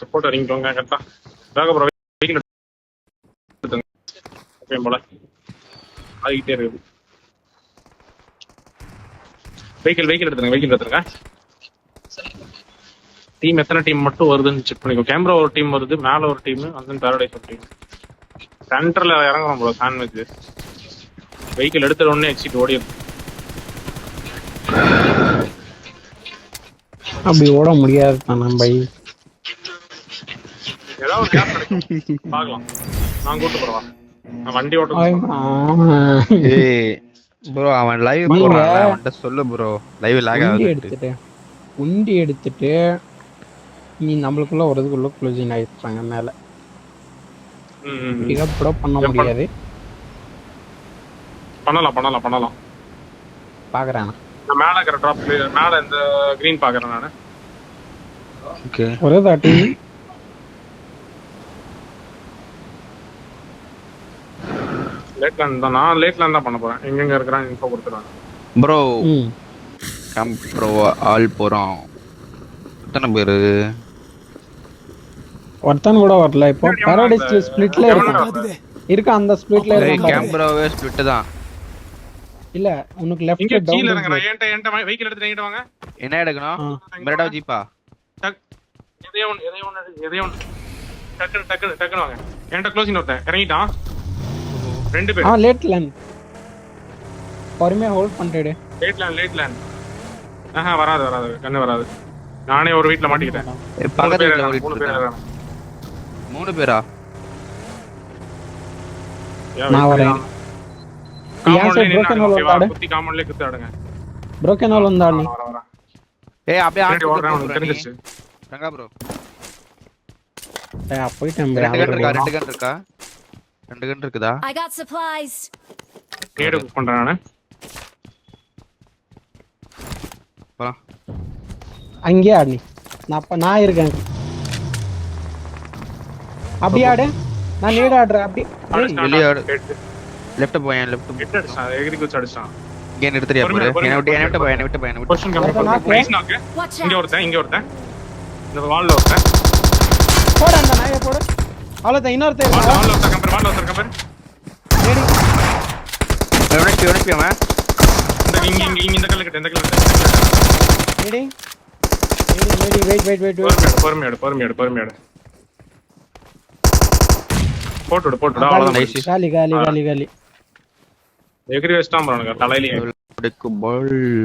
Support இறங்கிக்கோங்க கரெக்டா. ராக bro vehicle எடுத்துங்க. ஓகே போல ஆகிட்டே இருக்குது. வெஹிக்கிள் எடுத்துருங்க. டீம் எத்தனை டீம் மட்டும் வருதுன்னு செக் பண்ணிக்கோ. கேமரா ஒரு டீம் வருது, மேல ஒரு டீம், வந்து பேரடைஸ் ஒரு டீம். சென்டர்ல இறங்குறோம் ப்ரோ. சாண்ட்விச் வெஹிக்கிள் எடுத்த உடனே எக்ஸிட் ஓடிடும். அப்படி ஓட முடியாது நம்ம. ஏதாவது ஒரு கேப் கிடைக்கும் பார்க்கலாம். நான் கூட்டு போறவா வண்டி ஓட்ட. ஏய் ப்ரோ அவன் லைவ் போறான்ல, அவன்கிட்ட சொல்லு ப்ரோ லைவ் லாக் ஆகுது. உண்டி எடுத்துட்டு நீ நம்மளுக்குள்ள வரதுக்குள்ள க்ளோசிங் ஆயிடுறாங்க மேல. பிக்கப் கூட பண்ண முடியாது. பண்ணலாம் பாக்குறேன் நான் மேல இருக்கிற டிராப் மேல இந்த கிரீன் பாக்குறேன் நானு. ஓகே ஒரே தாட்டி லேட்லேண்ட் தான். நான் லேட்லேண்ட் தான் பண்ண போறேன். எங்கெங்க இருக்கிறான் இன்ஃபோ கொடுத்துருவாங்க ப்ரோ. கம் ப்ரோ ஆல் போறோம். எத்தனை பேரு? ஒருத்தன் கூட வரல. இப்போ பாரடைஸ் ஸ்ப்ளிட்ல இருக்கு. அந்த ஸ்ப்ளிட்ல இருக்கு. கேமராவே ஸ்ப்ளிட் தான். இல்ல உனக்கு லெஃப்ட் இங்க கீழ இறங்கற. என்ட வெஹிக்கிள் எடுத்து எங்கிட்ட வாங்க. என்ன எடுக்கணும்? மெரடா ஜீப்பா. எதையோ டக்கு வாங்க. என்ட க்ளோசிங் ஒருத்தன் இறங்கிட்டான். ரெண்டு பேர். Late land. பொறுமையா ஹோல்ட் பண்ணிடு. Late land. வராது. கண்ணு வராது. நானே ஒரு வீட்ல மாட்டிக்கிட்டேன். பக்கத்துல மூணு பேரா? நான் வரேன். காமன்ல குத்தாடுங்க. broken wall ఉండాలి. ஏய் அப்படியே ஆன் ஓடுறான் தெரிஞ்சிச்சு. ரங்கா ப்ரோ. போய்ட்டேன். ரெண்டு கன் இருக்குதா? I got supplies. நேடு புக் பண்றேன் நானு. வா. அங்கே ஆடு. நான் இருக்கேன். அப்படியே ஆடு. நான் நேடு ஆடுறேன். அப்படி வெளிய ஆடு. லெஃப்ட் போய் அடிச்சான். எகிரி குச்சி அடிச்சான். இங்க எடுத்துறியா ப்ரோ? என்ன விட்டு போய். Position complete. Nice knock. இங்க ஒருத்தன். இந்த வால்ல ஒருத்தன். போடு அந்த நாயை போடு. அவ்வளவுதான். இன்னொருத்தன் வால்ல ஒருத்தன் கம்பர். எவனே அவன்? இந்த கல்ல கிட்ட. ரெடி. வெயிட். பொறுமையாடு. போட்டுடு. காலி. எகிரி வெஸ்டாம் ப்ரோ. தலையில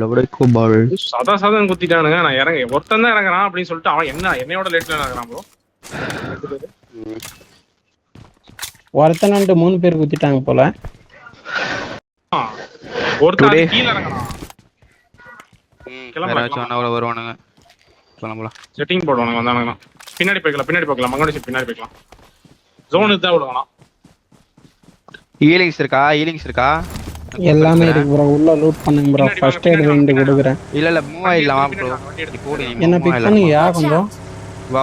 லவடக்கு பால். சதா குத்திட்டானுங்க. நான் இறங்க ஒருத்தன் தான் இறங்குறான் அப்படின்னு சொல்லிட்டு அவன் என்னையோட லேட்ல இறங்குறான் ப்ரோ. ஒருத்தன் 3 பேர் குத்திட்டாங்க போல. ஒருத்தன் கீழ இறங்குறான். கிளம்பலாம் வருவானுங்க. கிளம்பலாம். செட்டிங் போடுவானுங்க வந்தானுங்க. பின்னாடி போய்க்கலாம். மங்கோடி சைடு பின்னாடி போய்க்கலாம். ஜோன் தான் விடுவானா. ஹீலிங்ஸ் இருக்கா? எல்லாமே இருக்கு ப்ரோ. உள்ள லூட் பண்ணுங்க ப்ரோ. ஃபர்ஸ்ட் எய்ட் 2 கொடுக்குறேன். இல்ல மூவ் ஆயிடலாம் ப்ரோ. போடு. என்ன பிக் பண்ணியா கொஞ்சம்? வா.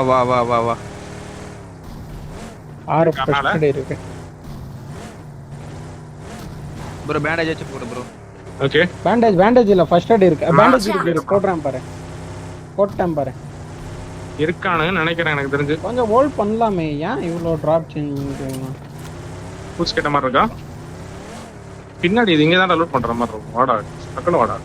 6 ஃபர்ஸ்ட் எய்ட் இருக்கு ப்ரோ. பேண்டேஜ் வச்சு போடு ப்ரோ. ஓகே. பேண்டேஜ் இல்ல ஃபர்ஸ்ட் எய்ட் இருக்கு. பேண்டேஜ் இருக்கு. போடுறேன் பாரு. போட்டேன் பாரு. இருக்கானுன்னு நினைக்கிறேன். எனக்கு தெரிஞ்சு கொஞ்சம் ஹோல்ட் பண்ணலாமே. ஏன் இவ்ளோ டிராப் சேஞ்ச் பண்றீங்க? புஷ் கேட்ட மாதிரி இருக்கா? பின்னாடி இது இங்க தான் லூட் பண்ற மாதிரி இருக்கும். வாடா டக்குனு வாடா.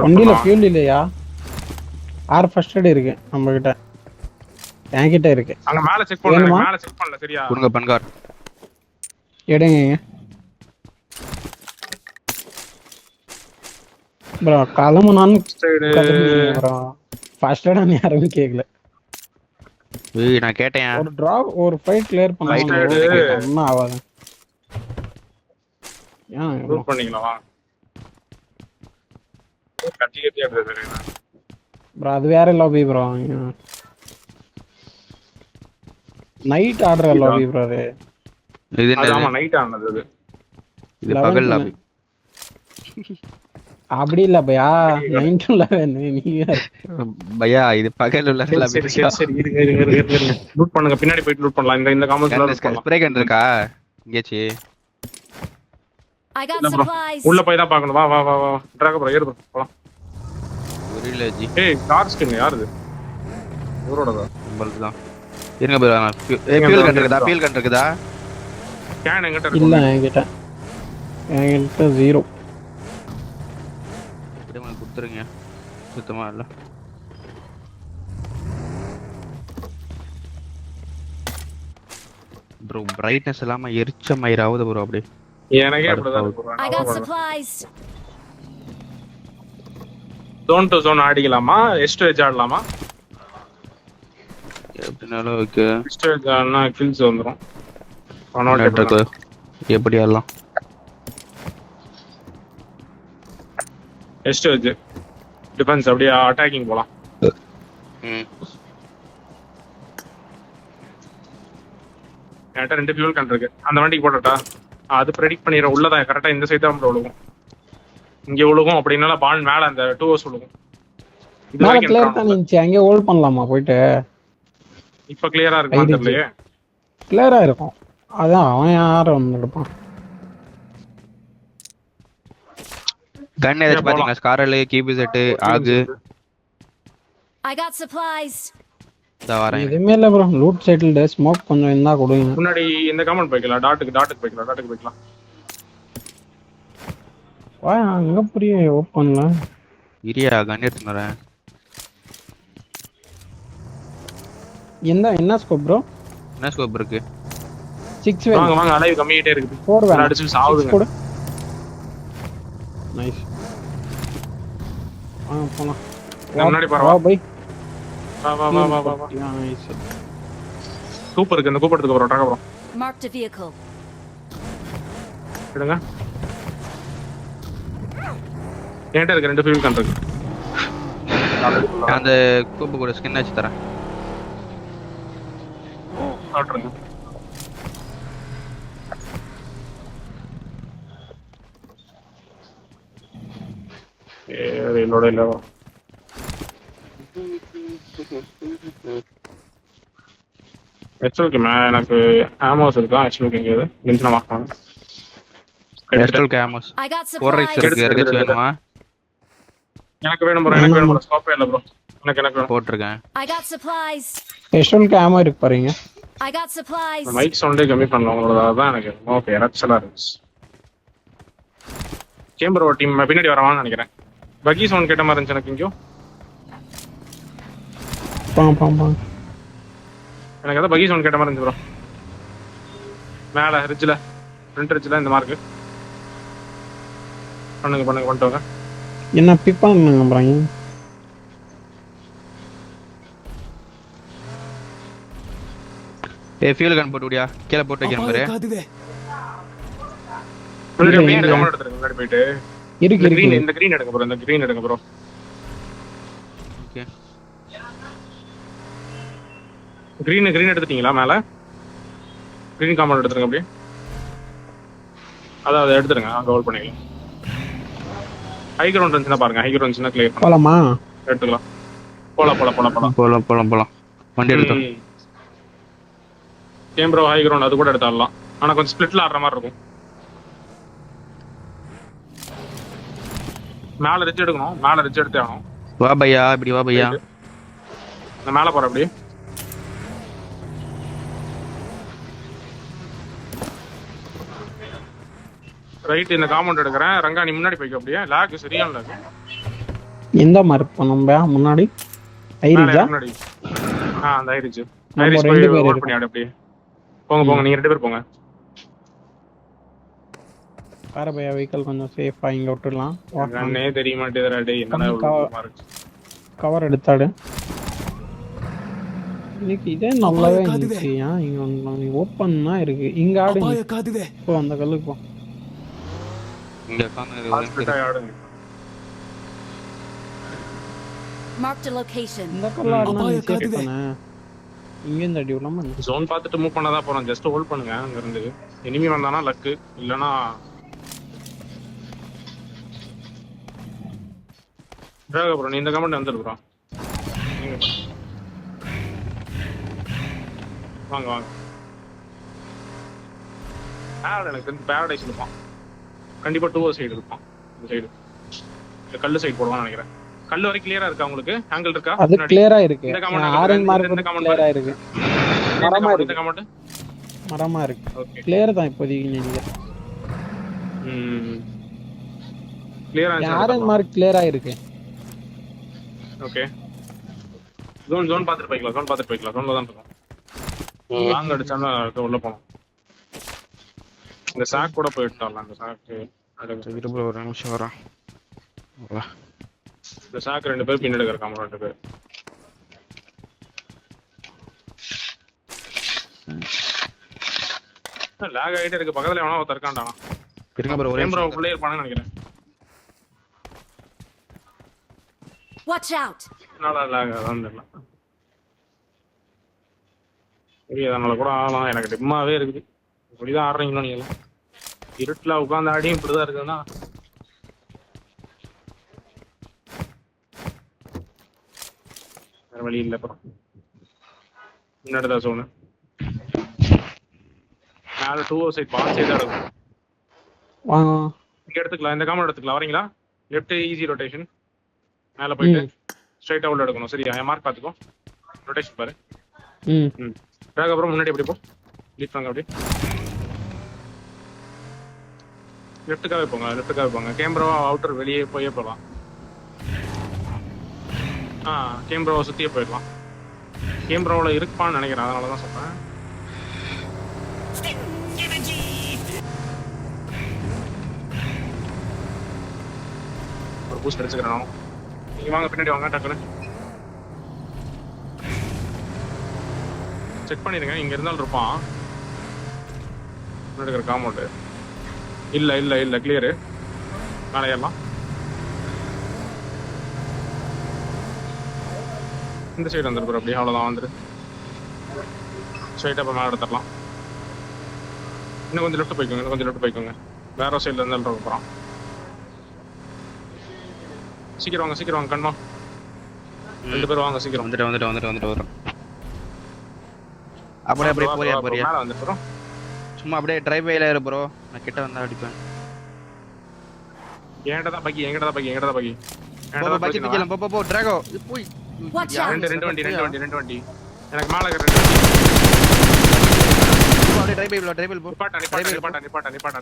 வண்டியில ஃபியூல் இல்லையா? 6 ஃபர்ஸ்ட் எய்ட் இருக்கு நம்ம கிட்ட. என்கிட்ட இருக்கு. அங்க மேல செக் பண்ணல சரியா? குடுங்க பன்கார். எடுங்க ப்ரோ. கலமுனான் ப்ரோ. ஃபர்ஸ்ட் எய்ட் நான் யாரும் கேக்கல. நான் கேட்டேன். ஒரு டிராப் ஒரு ஃபைட் கிளியர் பண்ணலாம். என்ன ஆவாது. ஏன் லூட் பண்ணீங்களா? கட்டி எடுத்து ப்ரோ. அது வேற லாபி ப்ரோ. நைட் ஆடுற லாபி ப்ரோ. இது ஆமா நைட் ஆனது. இது பகல் லாபி. அப்படி இல்ல பையா. 9 to 11 நீங்க பையா இது பகல் உள்ள லாபி. சரி இருங்க. லூட் பண்ணுங்க. பின்னாடி போய் லூட் பண்ணலாம். இந்த காமெண்ட்ஸ்ல லூட் பண்ணலாம். ஸ்ப்ரே கன் இருக்கா? இங்கேச்சி. I got supplies. உள்ள போய் தான் பார்க்கணும். வா. டிராக ப்ரோ ஏறு போலாம். இல்ல ஜி. ஏய் கார் ஸ்கின் யாருது? இவரோடதா? நம்மளது தான். இருங்க ப்ரோ. ஃபியூல் கன் இருக்குதா? ஃபியூல் கன் இருக்குதா? கேன் எங்கிட்ட இல்ல இருக்கு. என்கிட்ட 0. அப்படியே உங்களுக்கு கொடுத்துருங்க. சுத்தமா இல்ல. ப்ரோ பிரைட்னஸ் இல்லாம எரிச்ச மயிராவது ப்ரோ அப்படியே. எனக்கே அப்படிதான் I got இருக்கு. supplies. ஜோன் டு ஜோன் ஆடிக்கலாமா? எஸ்ட் வெஜ் ஆடலாமா? எப்படினாலும் ஓகே. எஸ்ட் வெஜ் ஆடினா கில்ஸ் வந்துரும். எப்படி ஆடலாம்? எஸ்ட் வெஜ் டிஃபென்ஸ் அப்படியே அட்டாக்கிங் போலாம். என்கிட்ட 2 ஃபியூல் கன் இருக்கு. அந்த வண்டிக்கு போட்டுட்டா அது ப்ரெடிக்ட் பண்ணிடுற உள்ளதான் கரெக்டா இந்த சைடு தான் விழுகும். இங்க விழுகும் அப்படின்னால பால் மேல அந்த 2 விழுகும். மேல கிளியர் தான் இருந்துச்சு. அங்கே ஹோல்ட் பண்ணலாமா போயிட்டு? இப்ப கிளியரா இருக்குமா தெரியலையே. கிளியரா இருக்கும். அதான் அவன் யார வந்து எடுப்பான். கன் ஏதாச்சும் பாத்தீங்களா? ஸ்காரல், கிபி செட், ஆகு. I got supplies. வரேன். எதுவுமே இல்ல ப்ரோ. Loot settled. ஸ்மோக் கொஞ்சம் இருந்தா கொடுங்க. முன்னாடி இந்த கமெண்ட் போய்க்கலாம். டாட்டுக்கு போய்க்கலாம். வா அங்க புரிய ஓபன்ல. இரியா கன் எடுத்து வரேன். என்ன ஸ்கோப் ப்ரோ? என்ன ஸ்கோப் இருக்கு? 6 வே. வாங்க அலைவ் கம்மிட்டே இருக்குது. 4 வே அடிச்சு சாவுதுங்க. நைஸ். போலாம். முன்னாடி பரவா பை. வா. நைஸ். சூப்பர் இருக்கு. இந்த கூப்பறதுக்கு போறோம். டாக்க போறோம். Marked a vehicle. எடுங்க. என்கிட்ட இருக்கு 2 ஃபியூல் கன் இருக்கு. அந்த கூப்பு கூட ஸ்கின் வச்சு தரேன். காட்டுறேங்க. ரீலோட் இல்ல. எஸ்எல்கே எனக்கு ஆமோஸ் இருக்கா? எஸ்எல்கே எங்கேயாது நிமிஷம் வாங்க. எஸ்டல் கேமஸ். I got ஒரு ரைட் supplies. இருக்கு. யாருக்கு வேணுமா? எனக்கு வேணும் ப்ரோ. ஸ்கோப்பே இல்ல ப்ரோ. எனக்கு வேணும். போட்டுருக்கேன். I got supplies. எஸ்டல் கேமோ இருக்கு பாருங்க. I got supplies. மைக் சவுண்டே கம்மி பண்ணலாம். உங்களோட அதான் எனக்கு ஓகே எரப்ஷனா இருந்துச்சு. சேம்பர் ஒரு டீம் பின்னாடி வரவான்னு நினைக்கிறேன். பக்கி சவுண்ட் கேட்ட மாதிரி இருந்துச்சு எனக்கு. இங்கோ பாம் எனக்கு அதான் பக்கி சவுண்ட் கேட்ட மாதிரி இருந்துச்சு ப்ரோ. மேல ரிட்ஜ்ல ஃப்ரண்ட் ரிட்ஜ்ல இந்த மார்க் பண்ணுங்க பண்ணிட்டு வாங்க. என்ன பிக் பண்ணுங்க ப்ரோங்க. ஃபியூல் கன் போட்டு விடியா. கீழ போட்டு வைக்கிறேன் பாரு. முன்னாடி அப்படியே இந்த கமெண்ட் எடுத்துருங்க. முன்னாடி போயிட்டு இருக்கு. இந்த கிரீன் எடுங்க ப்ரோ. இந்த கிரீன் எடுங்க ப்ரோ. ஓகே. கிரீன் எடுத்துட்டீங்களா? மேல கிரீன் காம்பவுண்ட் எடுத்துருங்க அப்படியே. அதை எடுத்துருங்க. அங்க ஹோல்ட் பண்ணிக்கலாம். ஹை கிரவுண்ட் இருந்துச்சுன்னா பாருங்க. ஹை கிரவுண்ட் இருந்துச்சுன்னா கிளியர் பண்ணலாம். போலாமா? எடுத்துக்கலாம். போலாம். வண்டி எடுத்தோம். கேம்ப்ரோ ஹை கிரவுண்ட் அது கூட எடுத்துடலாம். ஆனா கொஞ்சம் ஸ்பிளிட்ல ஆடுற மாதிரி இருக்கும். மேல ரிட்ஜ் எடுக்கணும். மேல ரிட்ஜ் எடுத்தே ஆகணும். வா பையா. இப்படி வா பையா. நான் மேல போறேன் அப்படியே. ரைட் இந்த காம்பவுண்ட் எடுக்கிறேன். ரங்கா நீ முன்னாடி போய்க்க அப்படியே. லாக் சரியான லாக். எந்த மாதிரி பண்ணோம்பா முன்னாடி? ஐரிஜா முன்னாடி. அந்த ஐரிஜ். ஐரிஜ் போய் ஹோல்ட் பண்ணி அப்படியே. போங்க நீங்க 2 பேர் போங்க. பாரபையா வெஹிக்கிள் கொஞ்சம் சேஃபா இங்க விட்டுடலாம். அண்ணே தெரிய மாட்டேதுடா டேய். என்னடா கவர் எடுத்தாடு. இன்னைக்கு இதே நல்லாவே இருந்துச்சு. இங்க ஓப்பன்னா இருக்கு. இங்க ஆடுங்க. போ அந்த கல்லுக்கு போ. இங்க உட்கார்ந்து ஆடுங்க. Marked a location. இந்த கல்ல ஆடுனா சேஃப் தானே. இங்க இந்த அடி விடாம ஜோன் பார்த்துட்டு மூவ் பண்ணா தான் போறோம். ஜஸ்ட் ஹோல்ட் பண்ணுங்க. அங்க இருந்து எனிமி வந்தானா லக்கு, இல்லனா டிராக ப்ரோ. நீ இந்த கமெண்ட் வந்துரு ப்ரோ. வாங்க. எனக்கு தெரிஞ்சு பேரடைஸ் இருப்பான். கண்டிப்பா 2 சைடு இருப்பான். இந்த சைடு இந்த கல்லு சைடு போடுவான்னு நினைக்கிறேன். கல்லு வரை கிளியரா இருக்கா உங்களுக்கு? ஆங்கிள் இருக்கா? அது முன்னாடி. கிளியரா இருக்கு. இந்த கமெண்ட் ஆரஞ்சு மார்க் இந்த கமெண்ட் கிளியரா இருக்கு. மரமா இந்த இருக்கு. கமெண்ட். மரமா இருக்கு. ஓகே. கிளியர் தான் இப்போதைக்கு நினைக்கிறேன். கிளியரா ஆரஞ்சு மார்க் கிளியரா இருக்கு. ஓகே. ஜோன் பாத்துட்டு போய்க்கலாம். ஜோன்ல தான் இருக்கும். லாங் அடிச்சானா உள்ள போணும். இந்த சாக் கூட போயிட்டால அந்த சாக்கு. இரு ப்ரோ ஒரு நிமிஷம் வரேன். வா. இந்த சாக்கு 2 பேர் பின்னாடி இருக்காங்க 2 பேர். லாக் ஆயிட்டே இருக்கு. பக்கத்துல எவனோ ஒருத்தர் இருக்கான்டானா. இருங்க ப்ரோ ஒரே கேமரா உள்ளே இருப்பானு நினைக்கிறேன். Watch out! நல்லா லாக் அதான் தெரியல. சரி அதனால கூட ஆகலாம். எனக்கு டிம்மாவே இருக்குது. இப்படிதான் ஆடுறீங்களோ நீங்க எல்லாம். இருட்டுல உட்காந்து ஆடியும் இப்படிதான் இருக்குதுன்னா வேற வழி இல்லை. அப்புறம் முன்னாடிதான் சோனு மேல 2 சைட் பால் சைடு எடுக்கும். வாங்க. இங்க எடுத்துக்கலாம். இந்த காமெண்ட் எடுத்துக்கலாம். வரீங்களா? Left easy rotation. மேல போயிட்டு ஸ்ட்ரைட்டா உள்ள எடுக்கணும். சரியா? என் மார்க் பாத்துக்கோ. ரொட்டேஷன் பாரு. அப்புறம் முன்னாடி எப்படி போ. லீட் பண்ணாங்க அப்படி. லெஃப்ட்டுக்காவே போங்க. கேமராவா அவுட்டர் வெளியே போயே போகலாம். கேமராவை சுத்தியே போயிடலாம். கேமராவில் இருப்பான்னு நினைக்கிறேன். அதனால தான் சொல்றேன். ஒரு பூஸ்ட் அடிச்சுக்கிறேன் நானும். நீங்க வாங்க பின்னாடி வாங்க. டக்குன்னு செக் பண்ணிடுங்க. இங்க இருந்தாலும் இருப்பான் முன்னாடி இருக்கிற காம்பவுண்டு. இல்ல கிளியரு. மேலே ஏறலாம். இந்த சைடு வந்துருப்பாரு. அப்படியே அவ்வளோதான் வந்துரு. ஸ்ட்ரைட்டாக இப்போ மேலே எடுத்துடலாம். இன்னும் கொஞ்சம் லெஃப்ட் போய்க்கோங்க. வேற சைடில் இருந்தாலும் போகிறான். சீக்கிரம் வாங்க கண்மா. 2 பேர் வாங்க சீக்கிரம். வந்துட்டு வரோம். அப்படியே போறியா மேலே வந்துட்டு சும்மா அப்படியே டிரைவ் வேல ஏறு ப்ரோ. நான் கிட்ட வந்தா அடிப்பேன். என்கிட்ட தான் பக்கி. பக்கி தூக்கலாம். போ டிராகோ போய். Watch out! ரெண்டு வண்டி. எனக்கு மேலே 2 வண்டி. அப்படியே டிரைவ் போ. நிப்பாட்டா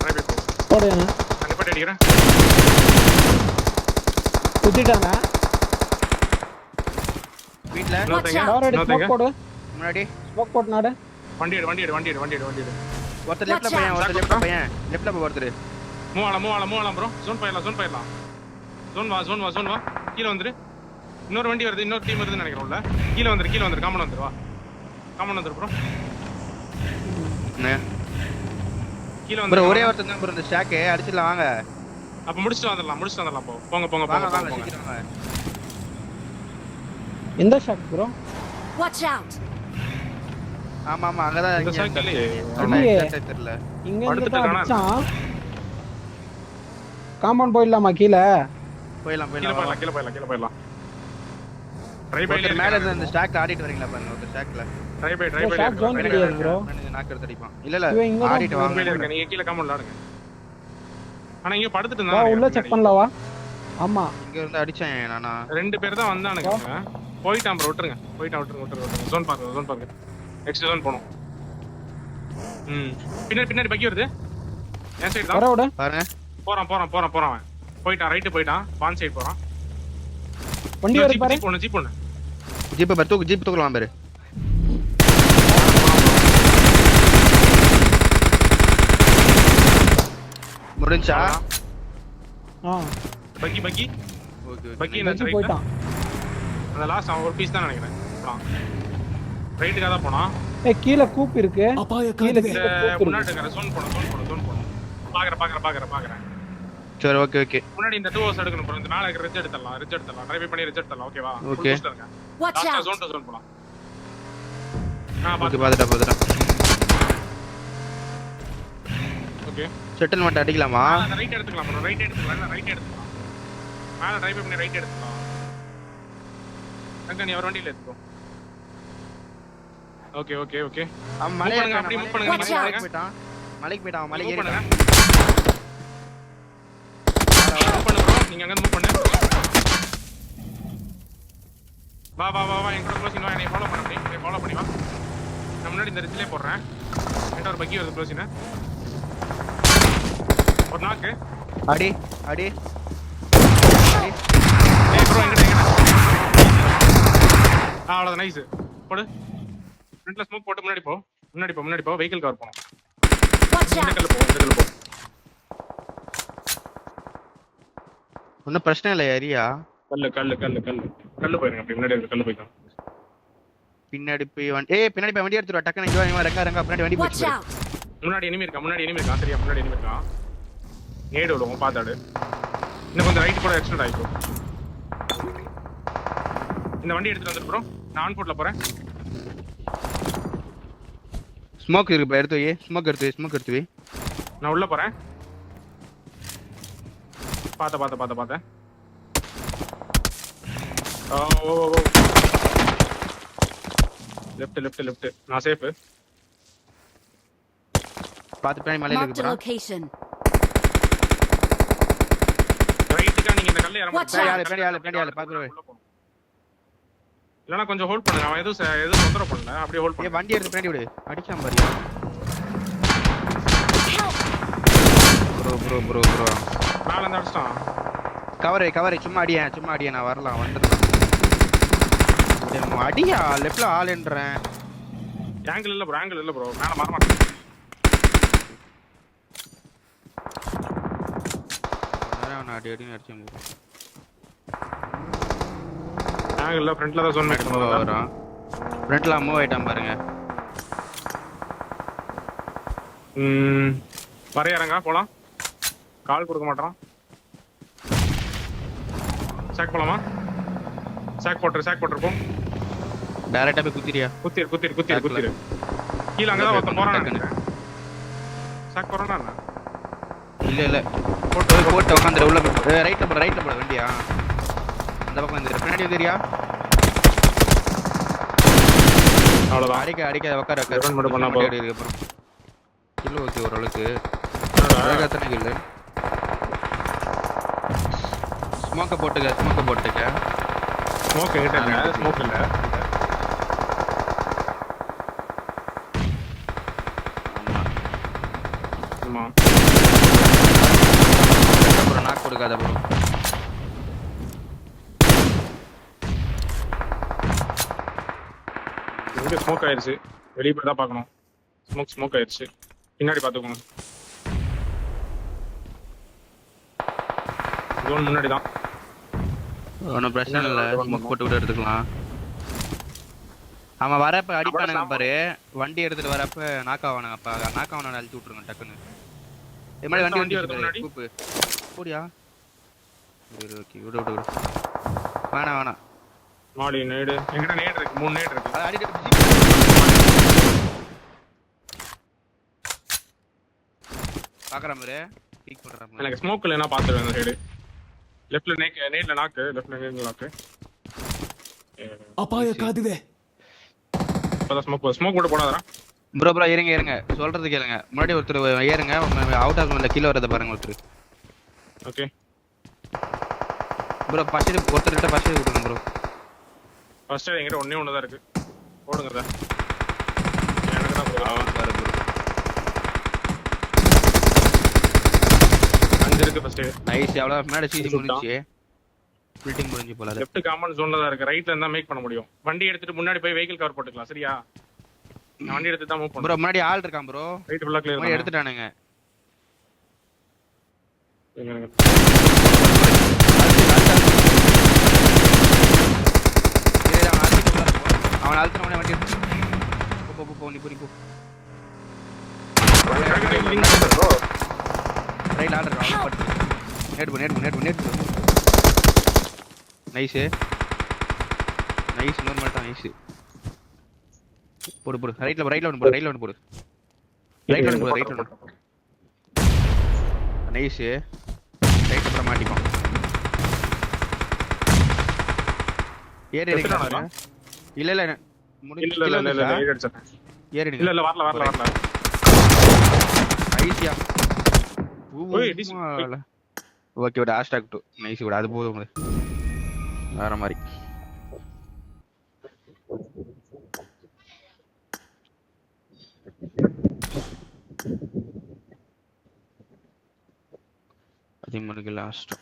டிரைவ் போ. போடுங்க. நான் நிப்பாட்டி அடிக்கிறேன். குத்திட்டாங்க. வீட்ல ஸ்மோக் போடு. முன்னாடி ஸ்மோக் போட்டு நாடு. வண்டி எடு. ஒருத்தர் லெஃப்ட்ல பையன். லெஃப்ட்ல போ ஒருத்தர். மூவலாம் ப்ரோ. ஜோன் போயிடலாம். ஜோன் வா. கீழ வந்துரு. இன்னொரு வண்டி வருது. இன்னொரு டீம் வருதுன்னு நினைக்கிறோம்ல. கீழ வந்துரு. காமன் வந்துரு. வா. காமன் வந்துரு ப்ரோ. என்ன? கீழ ப்ரோ வந்துரு. ஒரே ஒருத்தர் தான் ப்ரோ இந்த ஸ்டாக் அடிச்சிடலாம் வாங்க. அப்ப முடிச்சிட்டு வந்துடலாம் போ. போங்க. வாங்க சீக்கிரம் வாங்க. எந்த ஷாட் ப்ரோ? Watch out! ஆமா அங்க தான் இந்த ஷாட் இல்லையே. தெரியல. இங்க இருந்து தான் அடிச்சான். காம்பவுண்ட் போயிடலாமா கீழ? போயிடலாம். கீழ போயிடலாம். ட்ரை பை மேல இருந்து அந்த ஸ்டாக் ஆடிட்டு வரீங்களா பாருங்க. ஒரு ஸ்டாக்ல try by shot zone clear bro. Knock எடுத்து அடிப்பான். இல்ல ஆடிட்டு வாங்க. நீங்க கீழ காம்பவுண்ட்ல ஆடுங்க. ஆனா இங்க படுத்துட்டு வா இருந்தாங்க. உள்ள செக் பண்ணலாம் வா. ஆமா இங்க இருந்து அடிச்சேன் நானா. 2 பேர் தான் வந்தானுங்க. போயிட்டான் ப்ரோ. விட்டுருங்க. ஜோன் பாருங்க. நெக்ஸ்ட் ஜோன் போணும். பின்னாடி பக்கி வருது. என் சைடு தான். வரவுட பாருங்க. போறான். போயிட்டான். ரைட் போயிட்டான். பான் சைடு போறான். வண்டி வருது பாரு. ஜீப் ஒன்னு. ஜீப் தூக்கலாம் பாரு. முடிஞ்சா? பக்கி. ஓகே. பக்கி என்ன போயிட்டான். அந்த லாஸ்ட் ஒரு பீஸ் தான் நினைக்கிறேன். ரைட்டுக்காக தான் போனான். கீழ கூப் இருக்கு. கீழ முன்னாடி இருக்கிற ஜோன் போணும். பாக்குறேன். சரி ஓகே. முன்னாடி இந்த 2 ஹவர்ஸ் எடுக்கணும் ப்ரோ. இந்த மேல இருக்கிற ரிட்ஜ் எடுத்துடலாம். ட்ரை பண்ணி ரிட்ஜ் எடுத்துடலாம். ஓகேவா? ஓகே. Watch out! ஜோன் போலாம். ஓகே பாத்துட்டேன். ஓகே. செட்டில்மென்ட் அடிக்கலாமா? ரைட் எடுத்துக்கலாம் ப்ரோ. ரைட் எடுத்துக்கலாம். மேல ட்ரை பண்ணி ரைட் எடுத்துக்கலாம். அங்க நீ ஒரு வண்டியில எடுத்துக்கோ. ஓகே. மலைக்கு போயிட்டான். மலைக்கு ஏறிட்டான். மூவ் பண்ணு ப்ரோ. நீங்க அங்க மூவ் பண்ணு. வா வா வா வா என் கூட க்ளோசிங் வா, என்னை ஃபாலோ பண்ணி வா. நான் முன்னாடி இந்த ரிச்சிலே போடுறேன். என்கிட்ட ஒரு பக்கி வருது க்ளோசிங். ஒரு நாக்கு. அடி ஏய் ப்ரோ எங்கடா. அவ்வளவுதான், நைஸ். போடு. ஃப்ரண்ட்ல ஸ்மோக் போட்டு முன்னாடி போ. வெஹிக்கிள் கவர் போணும். Watch இந்த out! கல்ல போ. ஒன்னும் பிரச்சனை இல்லை ஏரியா. கல்லு போயிருங்க. அப்படி முன்னாடி இருக்க கல்லு போய்க்கலாம். பின்னாடி போய் வண்டி எடுத்துருவா டக்குனு. இங்க வா, ரெங்கா பின்னாடி வண்டி Watch போச்சு. out! முன்னாடி எனிமி இருக்கான். சரியா முன்னாடி எனிமி இருக்கான். நேடு விடுவோம் பாத்தாடு. இன்னும் கொஞ்சம் ரைட் கூட எக்ஸ்டெண்ட் ஆயிக்கும். இந்த வண்டி எடுத்துட்டு வந்துரு ப்ரோ. நான் ஆன் ஃபுட்ல போறேன். ஸ்மோக் இருக்கு ப்ரோ, எடுத்து வை. ஸ்மோக் எடுத்து வை. நான் உள்ள போறேன். பாத்த. ஓ லெஃப்ட். நான் சேஃப். பாத்து பின்னாடி மலையில Marked இருக்கு a ப்ரோ. location. ரைட்டுக்கா நீங்க இந்த கல்ல இறங்க Watch out. பின்னாடி பாத்து ப்ரோ. இல்லனா கொஞ்சம் ஹோல்ட் பண்ணுங்க. அவன் எதுவும் தொந்தரவு பண்ணல. அப்படியே ஹோல்ட் பண்ணு. வண்டி எடுத்து பின்னாடி விடு. அடிச்சான் பாரு. ப்ரோ மேல இருந்து அடிச்சிட்டான். கவரை சும்மா அடியா நான் வரலாம் வந்துடுறேன். அடியா லெஃப்ட்ல ஆளுன்றேன். ஆங்கிள் இல்ல ப்ரோ. மேல மாற மாட்டேன். நான் அடி அடிச்சேன். ஆங்கிள் இல்ல, ஃப்ரண்ட்ல தான் ஜோன் மேக் வரான். ஃப்ரண்ட்ல மூவ் ஆயிட்டான் பாருங்க. வரையறங்க போலாம். கால் கொடுக்க மாட்டான். சாக் போலாமா? சாக் போட்டுரு போ. டைரக்டா போய் குத்திரியா? குத்திரு. கீழ அங்க தான் ஒருத்தன் போறான். சாக் போறானா என்ன? இல்ல போட்டு உட்கார்ந்து உள்ள ரைட்ல போட வண்டியா. அந்த பக்கம் வந்து பின்னாடி வந்துறியா? அவ்வளவுதான். அடிக்க உட்கார Defend மட்டும் பண்ணா போதும். இருக்கு அப்புறம். கிலோ ஓகே ஓரளவுக்கு. வேகத்தனை கில்லு. ஸ்மோக்க போட்டுக்க. ஸ்மோக் எங்கிட்ட இல்ல. ஸ்மோக் இல்ல. ஆமா. அப்புறம் நாக் கொடுக்காத ப்ரோ. இங்க ஸ்மோக் ஆயிருச்சு. வெளிய போய் தான் பார்க்கணும். ஸ்மோக் ஆயிருச்சு. பின்னாடி பாத்துக்கோங்க. ஜோன் முன்னாடி தான். ஒன்றும் பிரச்சனை இல்லை. ஸ்மோக் போட்டு விட்டு எடுத்துக்கலாம். அவன் வரப்ப அடிப்பானுங்க பாரு. வண்டி எடுத்துட்டு வரப்ப நாக்காவானுங்கப்பா. நாக்காவான அழிச்சு விட்டுருங்க டக்குன்னு. இது மாதிரி வண்டி முன்னாடி கூப்பு போடியா. ஓகே விடு. வேணாம். மாடி நேடு. எங்கிட்ட நேடு இருக்கு. 3 நேடு இருக்கு. அது அடிட்டு பாக்குறான் பாரு. பீக் பண்றான். எனக்கு ஸ்மோக் இல்லைன்னா பாத்துருவேன் அந்த சைடு. லெஃப்ட்ல நேட்ல நாக்கு. லெஃப்ட்ல நாக்கு. ಅಪಾಯ ಕಾದಿದೆ. இப்பதான் ஸ்மோக் கூட போடாதடா. ப்ரோ இருங்க சொல்றது கேளுங்க. முன்னாடி ஒருத்தர் ஏறுங்க. அவுட் ஆஃப் இந்த கீழ வரத பாருங்க ஒருத்தர். ஓகே ப்ரோ ஃபர்ஸ்ட் ஒருத்தர்ட்ட ஃபர்ஸ்ட் விட்டுங்க ப்ரோ. ஃபர்ஸ்ட் என்கிட்ட ஒண்ணே தான் இருக்கு. போடுங்க சார். எனக்கு தான் ப்ரோ. பாரு ப்ரோ. அங்க இருக்கு ஃபர்ஸ்ட். நைஸ். அவ்வளவு முன்னாடி சீசி முடிஞ்சி. பில்டிங் முடிஞ்சு போல. லெஃப்ட் காம்பவுண்ட் ஜோன்ல தான் இருக்கு. ரைட்ல இருந்தா மேக் பண்ண முடியும். வண்டி எடுத்துட்டு முன்னாடி போய் வெஹிக்கிள் கவர் போட்டுக்கலாம். சரியா? நான் வண்டி எடுத்து தான் மூவ் பண்றேன். ப்ரோ முன்னாடி ஆள் இருக்கான் ப்ரோ. ரைட் ஃபுல்லா கிளியர் பண்ணி எடுத்துட்டானுங்க. அவன் அழுத்தனவனே வண்டி போ நீ போ. ரைட் ஆர்டர் நேட் பண்ணு. நைஸ் நார்மல் தான். நைஸ் போடு ரைட்ல ஒன்னு போடு. நைஸ் ரைட் அப்புறம் மாட்டிப்போம். ஏறி இருக்கா? இல்ல முடிஞ்சு ஏறிடுங்க. இல்ல வரல. ஐசியா ஓகே விட ஹேஷ்டாக் 2 நைஸ் விட அது போதும் வேற மாதிரி. 13 லாஸ்ட்